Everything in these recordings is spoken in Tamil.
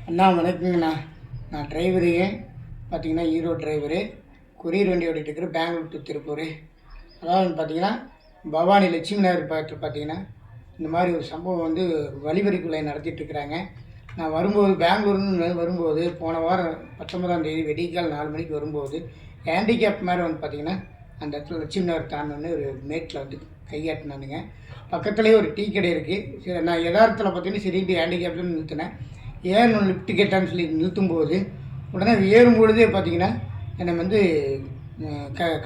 அண்ணா வணக்கங்கண்ணா. நான் டிரைவருங்க. பார்த்தீங்கன்னா ஈரோடு டிரைவரு. கொரியர் வண்டி ஓட்டிகிட்டு இருக்கிற பெங்களூர் டு திருப்பூர். அதாவது பார்த்தீங்கன்னா பவானி லட்சுமி நகர் பக்கத்தில் பார்த்தீங்கன்னா இந்த மாதிரி ஒரு சம்பவம் வந்து வழிபறிக்குள்ளே நடத்திட்டுருக்குறாங்க. நான் வரும்போது பெங்களூர்னு வரும்போது போன வாரம் 19ஆம் தேதி வெடிக்கால் 4 மணிக்கு வரும்போது ஹேண்டிகேப் மாதிரி வந்து பார்த்தீங்கன்னா அந்த இடத்துல லட்சுமி நகர் தாண்டோன்னு ஒரு மேட்டில் வந்து கையாட்டினானுங்க. பக்கத்துலேயே ஒரு டீ கடை இருக்குது. சரி, நான் யதார்த்தத்தில் பார்த்தீங்கன்னா சரின்ட்டு ஹேண்டிகேப்னு நிறுத்தினேன். ஏறணும் லிஃப்ட் கேட்டான்னு சொல்லி நிறுத்தும்போது உடனே ஏறும் பொழுதே பார்த்தீங்கன்னா என்னை வந்து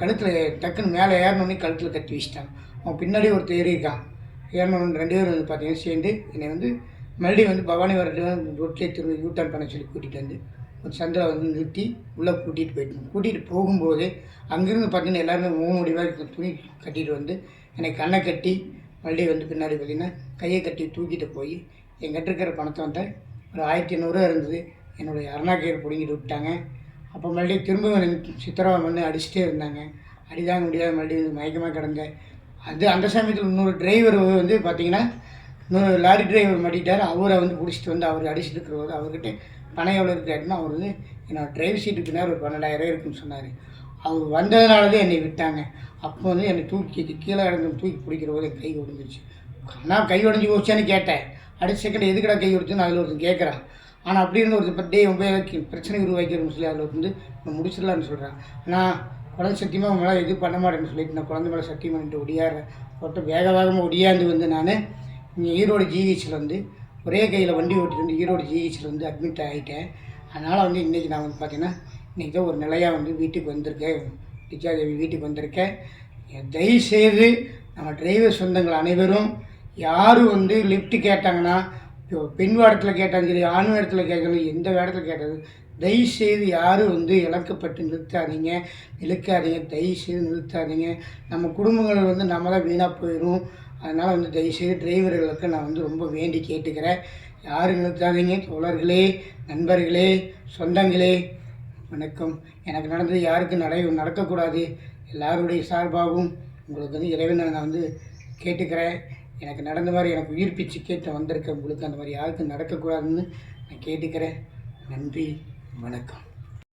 கழுத்தில் டக்குன்னு மேலே ஏறணுன்னே கழுத்தில் தட்டி வச்சிட்டாங்க. அவன் பின்னாடி ஒருத்தர் ஏறியிருக்கான். ஏறணுன்னு 2 பேர் வந்து பார்த்தீங்கன்னா சேர்ந்து என்னை வந்து மறுபடியும் வந்து பவானி வரட்டு ரோட்லேயே திரும்ப யூட்டர்ன் பண்ண சொல்லி கூட்டிகிட்டு வந்து ஒரு சந்தில் வந்து நிறுத்தி உள்ளே கூட்டிகிட்டு போயிட்டோம். கூட்டிகிட்டு போகும்போது அங்கேருந்து பார்த்தீங்கன்னா எல்லாருமே முடிவாக துணி கட்டிட்டு வந்து என்னை கண்ணை கட்டி மறுபடியும் வந்து பின்னாடி பார்த்தீங்கன்னா கையை கட்டி தூக்கிட்டு போய் என்கிட்ட இருக்கிற பணத்தை வந்து ஒரு 1500 இருந்தது. என்னுடைய அருணாக்கயிறு பிடுங்கிட்டு விட்டாங்க. அப்போ மறுபடியும் திரும்ப சித்திரவதை பண்ணி அடிச்சுட்டே இருந்தாங்க. அடிதாங்க முடியாத மறுபடியும் மயக்கமாக கிடந்தேன். அந்த சமயத்தில் இன்னொரு டிரைவர் வந்து பார்த்திங்கன்னா இன்னொரு லாரி டிரைவர் மாட்டிட்டார். அவரை வந்து பிடிச்சிட்டு வந்து அவர் அடிச்சுட்டு இருக்கிறவர் அவர்கிட்ட பணம் எவ்வளோ இருக்குது அவர் வந்து என்னோட டிரைவர் சீட்டுக்கு நேரம் ஒரு 12,000 இருக்குன்னு சொன்னார். அவர் வந்ததுனால தான் என்னை விட்டாங்க. அப்போ வந்து என்னை தூக்கி கீழே இறந்து தூக்கி பிடிக்கிற போது என் கை ஒடிஞ்சிருச்சு. நான் கை உடஞ்சி போச்சான்னு கேட்டேன். அடுத்த செகண்ட் எதுக்கடா கை கொடுத்துன்னு அதில் ஒருத்தன் கேட்குறான். ஆனால் அப்படி இருந்து ஒருத்தர் பற்றி பிரச்சனை உருவாக்கிறோம்னு சொல்லி அதில் வந்து நான் முடிச்சிடலான்னு சொல்கிறேன். ஆனால் குழந்தை சத்தியமாக உங்களால் எதுவும் பண்ண மாட்டேன்னு சொல்லிட்டு நான் குழந்தை மேலே சத்தியம் பண்ணிட்டு ஒடியாடுறேன். ஒருத்தர் வேகமாக ஒடியாந்து வந்து நான் இங்கே ஈரோடு ஜிஹெச்சில் வந்து ஒரே கையில் வண்டி ஓட்டிட்டு வந்து ஈரோடு ஜிஹெச்சில் வந்து அட்மிட் ஆகிட்டேன். அதனால் வந்து இன்றைக்கி நான் வந்து பார்த்தீங்கன்னா இன்றைக்கி தான் ஒரு நிலையாக வந்து வீட்டுக்கு வந்திருக்கேன். விஜயாதேவி வீட்டுக்கு வந்திருக்கேன். தயவுசெய்து நம்ம டிரைவர் சொந்தங்கள் அனைவரும் யாரும் வந்து லிஃப்ட் கேட்டாங்கன்னா இப்போ பெண் வேடத்தில் கேட்டாலும் சரி ஆண் வேடத்தில் கேட்கணும் எந்த வேடத்தில் கேட்டது தயவுசெய்து யாரும் வந்து இழக்கப்பட்டு நிறுத்தாதீங்க. தயவுசெய்து நிறுத்தாதீங்க. நம்ம குடும்பங்கள் வந்து நம்ம தான் வீணாக போயிடும். அதனால் வந்து தயவுசெய்து டிரைவர்களுக்கு நான் வந்து ரொம்ப வேண்டி கேட்டுக்கிறேன். யாரும் நிறுத்தாதீங்க. தோழர்களே, நண்பர்களே, சொந்தங்களே, வணக்கம். எனக்கு நடந்தது யாருக்கும் நடக்கக்கூடாது. எல்லாருடைய சார்பாகவும் உங்களுக்கு வந்து இறைவனை நான் வந்து கேட்டுக்கிறேன். எனக்கு நடந்த மாதிரி எனக்கு உயிர் பிச்சு கேட்டு வந்திருக்கேன். உங்களுக்கு அந்த மாதிரி யாருக்கும் நடக்கக்கூடாதுன்னு நான் கேட்டுக்கிறேன். நன்றி, வணக்கம்.